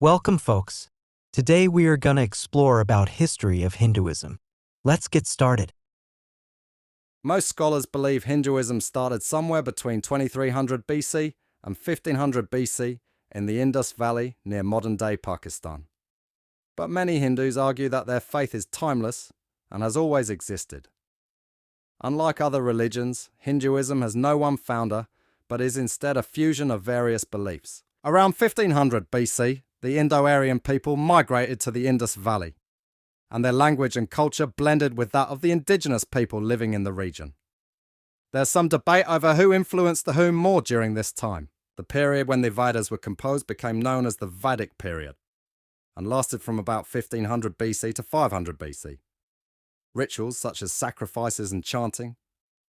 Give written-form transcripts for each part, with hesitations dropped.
Welcome, folks. Today we are gonna explore about history of Hinduism. Let's get started. Most scholars believe Hinduism started somewhere between 2300 BC and 1500 BC in the Indus Valley near modern-day Pakistan. But many Hindus argue that their faith is timeless and has always existed. Unlike other religions, Hinduism has no one founder, but is instead a fusion of various beliefs. Around 1500 BC, the Indo-Aryan people migrated to the Indus Valley, and their language and culture blended with that of the indigenous people living in the region. There's some debate over who influenced the whom more during this time. The period when the Vedas were composed became known as the Vedic period, and lasted from about 1500 BC to 500 BC. Rituals such as sacrifices and chanting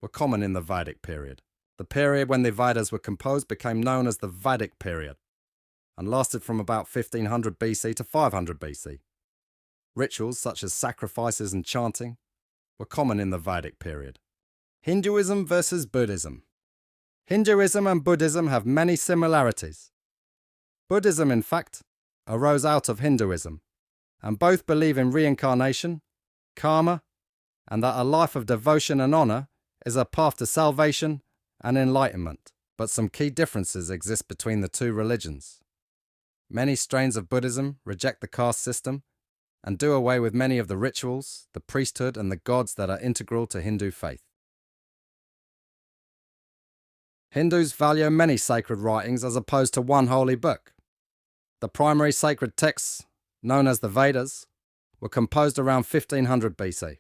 were common in the Vedic period. The period when the Vedas were composed became known as the Vedic period, and lasted from about 1500 BC to 500 BC. Rituals such as sacrifices and chanting were common in the Vedic period. Hinduism versus Buddhism. Hinduism and Buddhism have many similarities. Buddhism, in fact, arose out of Hinduism, and both believe in reincarnation, karma, and that a life of devotion and honor is a path to salvation and enlightenment. But some key differences exist between the two religions. Many strains of Buddhism reject the caste system and do away with many of the rituals, the priesthood, and the gods that are integral to Hindu faith. Hindus value many sacred writings as opposed to one holy book. The primary sacred texts, known as the Vedas, were composed around 1500 BC.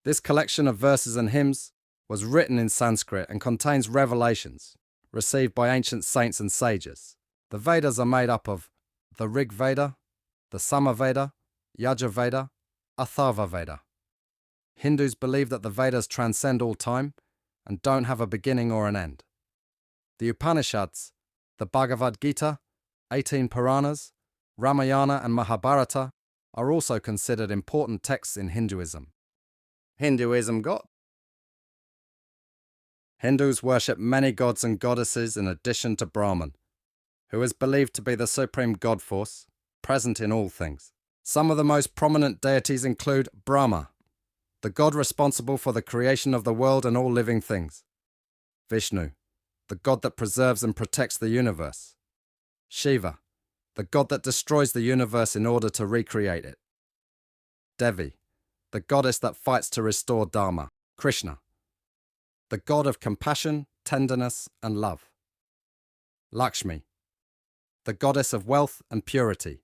This collection of verses and hymns was written in Sanskrit and contains revelations received by ancient saints and sages. The Vedas are made up of the Rig Veda, the Samaveda, Yajurveda, Atharva Veda. Hindus believe that the Vedas transcend all time and don't have a beginning or an end. The Upanishads, the Bhagavad Gita, 18 Puranas, Ramayana and Mahabharata are also considered important texts in Hinduism. Hinduism God. Hindus worship many gods and goddesses in addition to Brahman, who is believed to be the supreme god force, present in all things. Some of the most prominent deities include Brahma, the god responsible for the creation of the world and all living things; Vishnu, the god that preserves and protects the universe; Shiva, the god that destroys the universe in order to recreate it; Devi, the goddess that fights to restore Dharma; Krishna, the god of compassion, tenderness, and love; Lakshmi, the goddess of wealth and purity;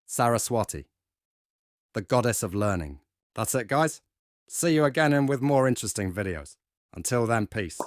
Saraswati, the goddess of learning. That's it, guys. See you again and with more interesting videos. Until then, peace.